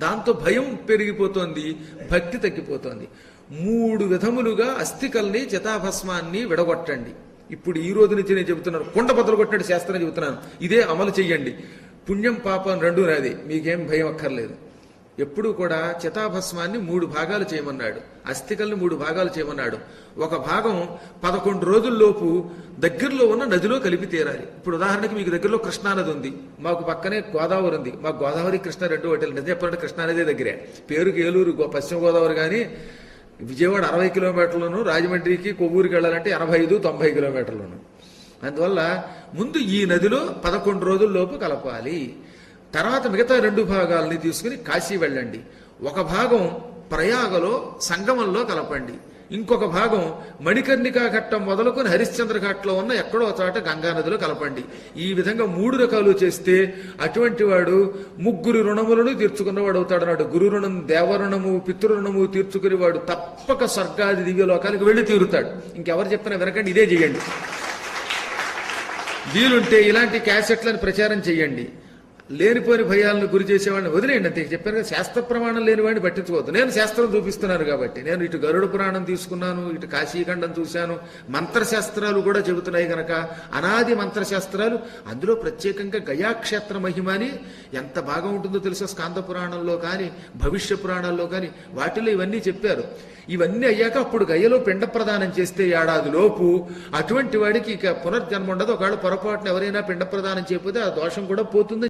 దాంతో భయం పెరిగిపోతోంది, భక్తి తగ్గిపోతోంది. 3 విధములుగా అస్థికల్ని చితాభస్మాన్ని విడగొట్టండి. ఇప్పుడు ఈ రోజు నుంచి నేను చెబుతున్నాను, కుండ బద్దలు కొట్టినట్టు శాస్త్రం చెబుతున్నాను. ఇదే అమలు చెయ్యండి. పుణ్యం పాపం రెండూ నాది, మీకేం భయం అక్కర్లేదు. ఎప్పుడు కూడా చితాభస్మాన్ని 3 భాగాలు చేయమన్నాడు, అస్థికల్ని 3 భాగాలు చేయమన్నాడు. ఒక భాగం 11 రోజుల్లోపు దగ్గరలో ఉన్న నదిలో కలిపి తీరాలి. ఇప్పుడు ఉదాహరణకి మీకు దగ్గరలో కృష్ణానది ఉంది, మాకు పక్కనే గోదావరి ఉంది. మాకు గోదావరి కృష్ణ 2 ఒకటి. నిజం చెప్పాలంటే కృష్ణానదే దగ్గరే. పేరుకి ఏలూరు పశ్చిమ గోదావరి, కానీ విజయవాడ 60 కిలోమీటర్లను, రాజమండ్రికి కొవ్వూరుకి వెళ్ళాలంటే 85-90 కిలోమీటర్లను. అందువల్ల ముందు ఈ నదిలో 11 రోజుల్లోపు కలపాలి. తర్వాత మిగతా 2 భాగాలని తీసుకుని కాశీ వెళ్ళండి. ఒక భాగం ప్రయాగలో సంగమంలో కలపండి, ఇంకొక భాగం మణికర్ణికా ఘట్టం మొదలుకొని హరిశ్చంద్ర ఘాట్లో ఉన్న ఎక్కడో చోట గంగానదిలో కలపండి. ఈ విధంగా 3 రకాలు చేస్తే అటువంటి వాడు 3 రుణములను తీర్చుకున్నవాడు అవుతాడన్నాడు. గురు రుణం, దేవరుణము, పితృరుణము తీర్చుకుని వాడు తప్పక స్వర్గాది దివ్యలోకాలకు వెళ్ళి తీరుతాడు. ఇంకెవరు చెప్తున్నా వినకండి, ఇదే చేయండి. వీలుంటే ఇలాంటి క్యాసెట్లను ప్రచారం చేయండి. లేనిపోని భయాలను గురి చేసేవాడిని వదిలేయండి అంతే. చెప్పాను కదా, శాస్త్ర ప్రమాణం లేని వాడిని పట్టించుకోవద్దు. నేను శాస్త్రం చూపిస్తున్నాను కాబట్టి, నేను ఇటు గరుడ పురాణం తీసుకున్నాను, ఇటు కాశీఖండం చూశాను, మంత్రశాస్త్రాలు కూడా చెబుతున్నాయి గనక అనాది మంత్రశాస్త్రాలు. అందులో ప్రత్యేకంగా గయాక్షేత్ర మహిమని ఎంత బాగా ఉంటుందో తెలుసా, స్కాంద పురాణంలో కానీ భవిష్య పురాణాల్లో కానీ వాటిలో ఇవన్నీ చెప్పారు. ఇవన్నీ అయ్యాక అప్పుడు గయలో పిండ ప్రదానం చేస్తే ఏడాదిలోపు అటువంటి వాడికి ఇక పునర్జన్మ ఉండదు. ఒకవేళ పొరపాటున ఎవరైనా పిండ ప్రదానం చేయకపోతే ఆ దోషం కూడా పోతుంది.